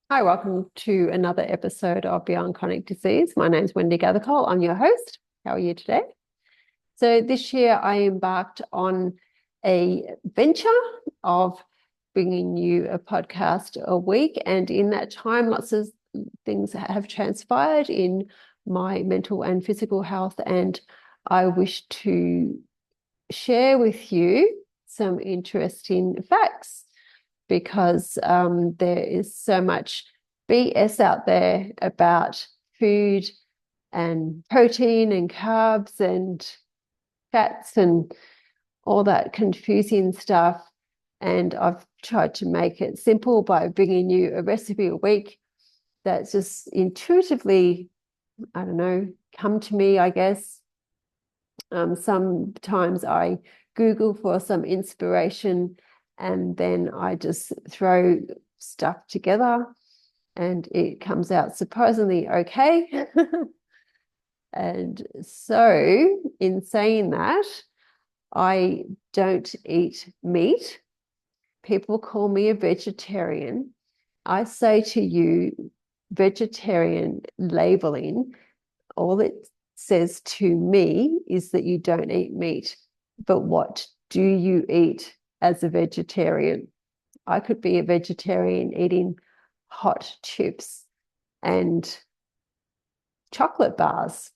Hi, welcome to another episode of Beyond Chronic Disease. My name is Wendy Gathercole. I'm your host. How are you today? So this year I embarked on a venture of bringing you a podcast a week. And in that time, lots of things have transpired in my mental and physical health. And I wish to share with you some interesting facts because there is so much BS out there about food and protein and carbs and fats and all that confusing stuff. And I've tried to make it simple by bringing you a recipe a week that's just intuitively, I don't know, come to me, I guess. Sometimes I Google for some inspiration and then I just throw stuff together and it comes out surprisingly okay. And so, in saying that, I don't eat meat. People call me a vegetarian. I say to you, vegetarian labeling, all it says to me is that you don't eat meat. But what do you eat as a vegetarian? I could be a vegetarian eating hot chips and chocolate bars.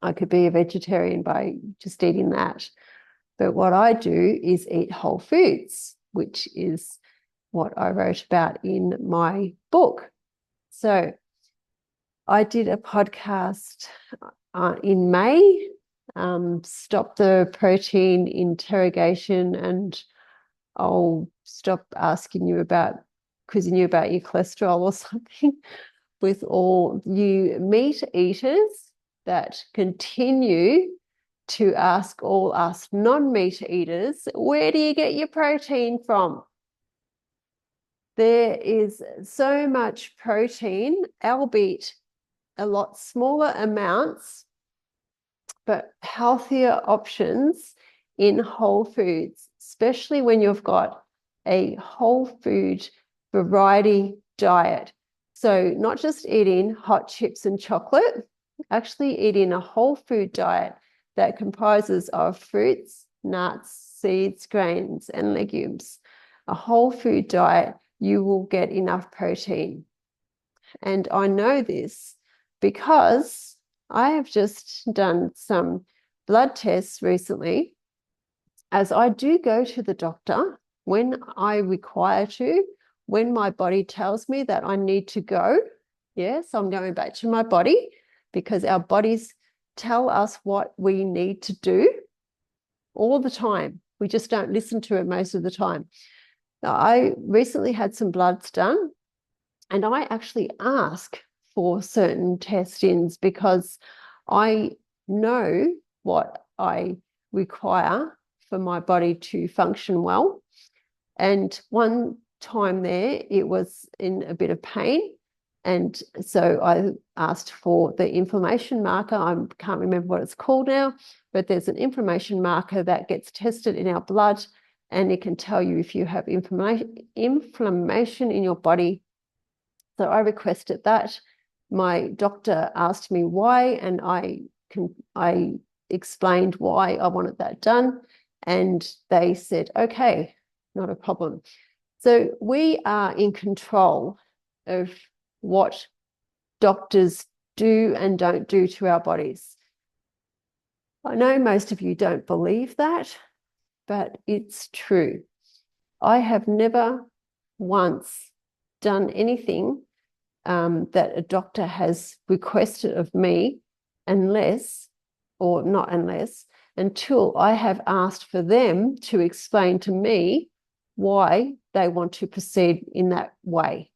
I could be a vegetarian by just eating that. But what I do is eat whole foods, which is what I wrote about in my book. So I did a podcast in May, Stop the Protein Interrogation, and I'll stop quizzing you about your cholesterol or something with all you meat eaters that continue to ask all us non-meat eaters, where do you get your protein from? There is so much protein, albeit a lot smaller amounts, but healthier options in whole foods, especially when you've got a whole food variety diet. So not just eating hot chips and chocolate, actually eating a whole food diet that comprises of fruits, nuts, seeds, grains, and legumes. A whole food diet, you will get enough protein. And I know this because I have just done some blood tests recently, as I do go to the doctor when I require to, when my body tells me that I need to go. Yes, I'm going back to my body because our bodies tell us what we need to do all the time. We just don't listen to it most of the time. Now, I recently had some bloods done and I actually ask for certain test-ins because I know what I require for my body to function well. And one time there, it was in a bit of pain. And so I asked for the inflammation marker. I can't remember what it's called now, but there's an inflammation marker that gets tested in our blood and it can tell you if you have inflammation in your body. So I requested that. My doctor asked me why, and I explained why I wanted that done. And they said, okay, not a problem. So we are in control of what doctors do and don't do to our bodies. I know most of you don't believe that, but it's true. I have never once done anything that a doctor has requested of me until I have asked for them to explain to me why they want to proceed in that way.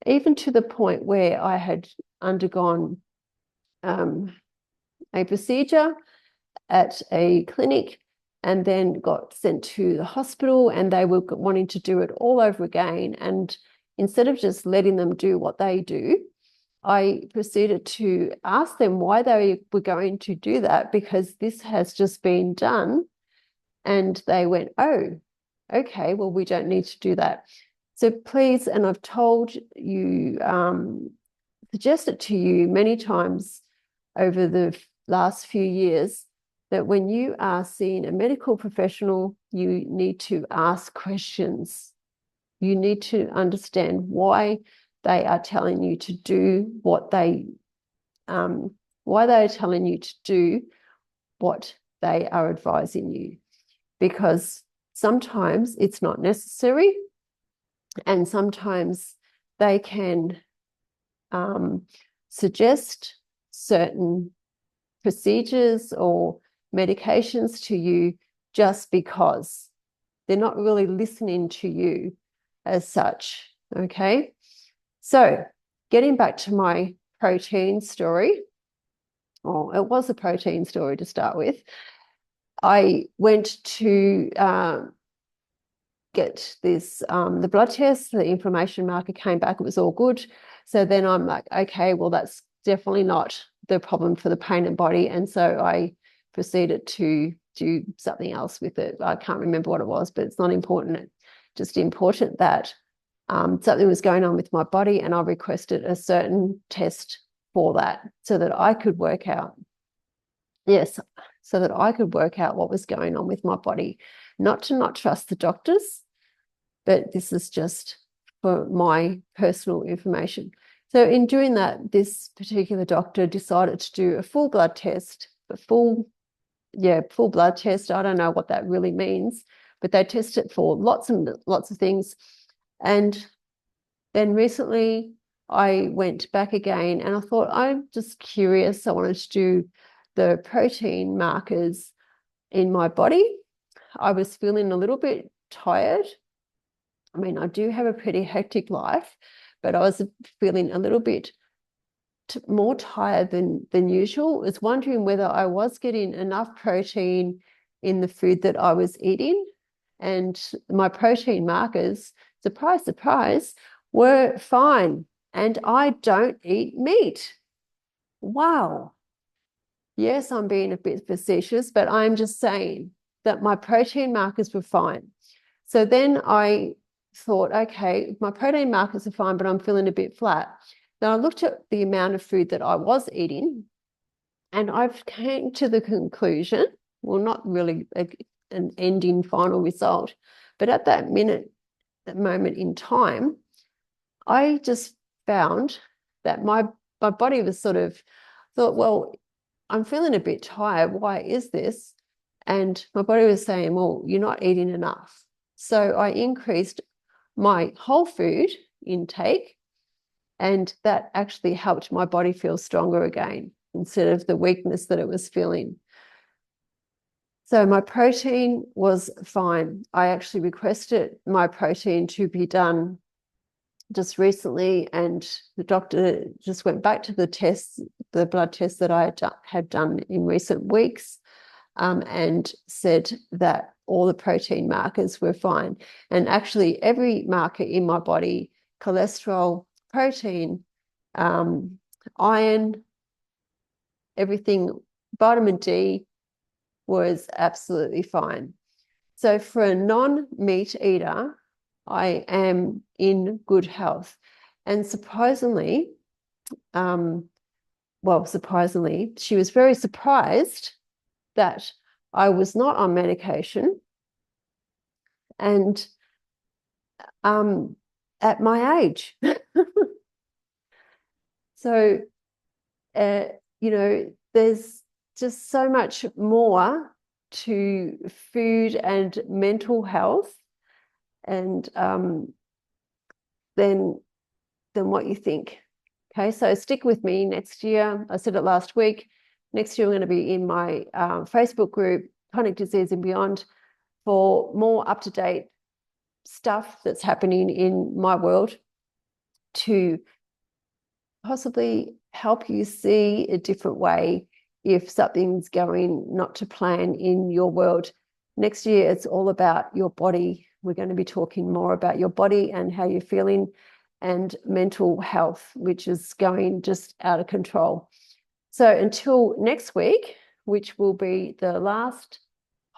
Even to the point where I had undergone a procedure at a clinic and then got sent to the hospital and they were wanting to do it all over again. And instead of just letting them do what they do, I proceeded to ask them why they were going to do that because this has just been done. And they went, oh, okay, well, we don't need to do that. So please, and I've told you, suggested to you many times over the last few years, that when you are seeing a medical professional, you need to ask questions. You need to understand why they are telling you to do what they are telling you to do what they are advising you, because sometimes it's not necessary, and sometimes they can suggest certain procedures or medications to you just because they're not really listening to you as such. Okay. So getting back to my protein story, or it was a protein story to start with, I went to get this, the blood test, the inflammation marker came back, it was all good. So then I'm like, okay, well, that's definitely not the problem for the pain and body. And so I proceeded to do something else with it. I can't remember what it was, but it's not important. It's just important that something was going on with my body, and I requested a certain test for that so that I could work out, yes, so that I could work out what was going on with my body. Not to not trust the doctors, but this is just for my personal information. So in doing that, this particular doctor decided to do a full blood test, full blood test. I don't know what that really means, but they test it for lots and lots of things. And then recently I went back again, and I thought, I'm just curious. I wanted to do the protein markers in my body. I was feeling a little bit tired. I mean, I do have a pretty hectic life, but I was feeling a little bit more tired than usual. I was wondering whether I was getting enough protein in the food that I was eating. And my protein markers, surprise, surprise, were fine. And I don't eat meat. Wow. Yes, I'm being a bit facetious, but I'm just saying that my protein markers were fine. So then I thought, okay, my protein markers are fine, but I'm feeling a bit flat. Then I looked at the amount of food that I was eating, and I've came to the conclusion, well, not really an ending final result, but at that moment in time, I just found that my body was sort of thought, well, I'm feeling a bit tired. Why is this? And my body was saying, well, you're not eating enough. So I increased my whole food intake, and that actually helped my body feel stronger again instead of the weakness that it was feeling. So my protein was fine. I actually requested my protein to be done just recently, and the doctor just went back to the tests, the blood tests that I had done in recent weeks, and said that all the protein markers were fine. And actually every marker in my body, cholesterol, protein, iron, everything, vitamin D, was absolutely fine. So for a non-meat eater, I am in good health. And surprisingly, she was very surprised that I was not on medication, and at my age. So, there's just so much more to food and mental health, and than what you think. Okay, so stick with me next year. I said it last week. Next year, I'm going to be in my Facebook group, Chronic Disease and Beyond, for more up-to-date stuff that's happening in my world to possibly help you see a different way if something's going not to plan in your world. Next year, it's all about your body. We're going to be talking more about your body and how you're feeling, and mental health, which is going just out of control. So until next week, which will be the last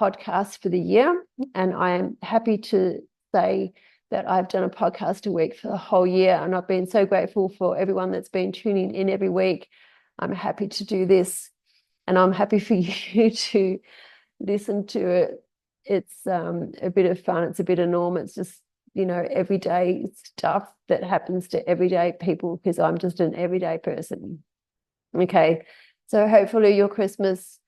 podcast for the year, and I am happy to say that I've done a podcast a week for the whole year. And I've been so grateful for everyone that's been tuning in every week. I'm happy to do this, and I'm happy for you to listen to it. It's a bit of fun. It's a bit of norm. It's just, everyday stuff that happens to everyday people, because I'm just an everyday person. Okay. So hopefully your Christmas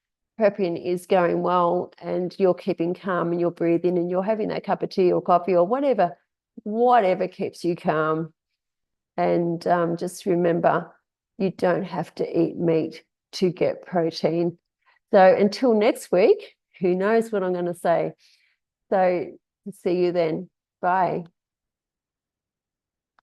prepping is going well, and you're keeping calm, and you're breathing, and you're having that cup of tea or coffee or whatever keeps you calm. And just remember, you don't have to eat meat to get protein. So until next week, who knows what I'm going to say. So see you then. Bye.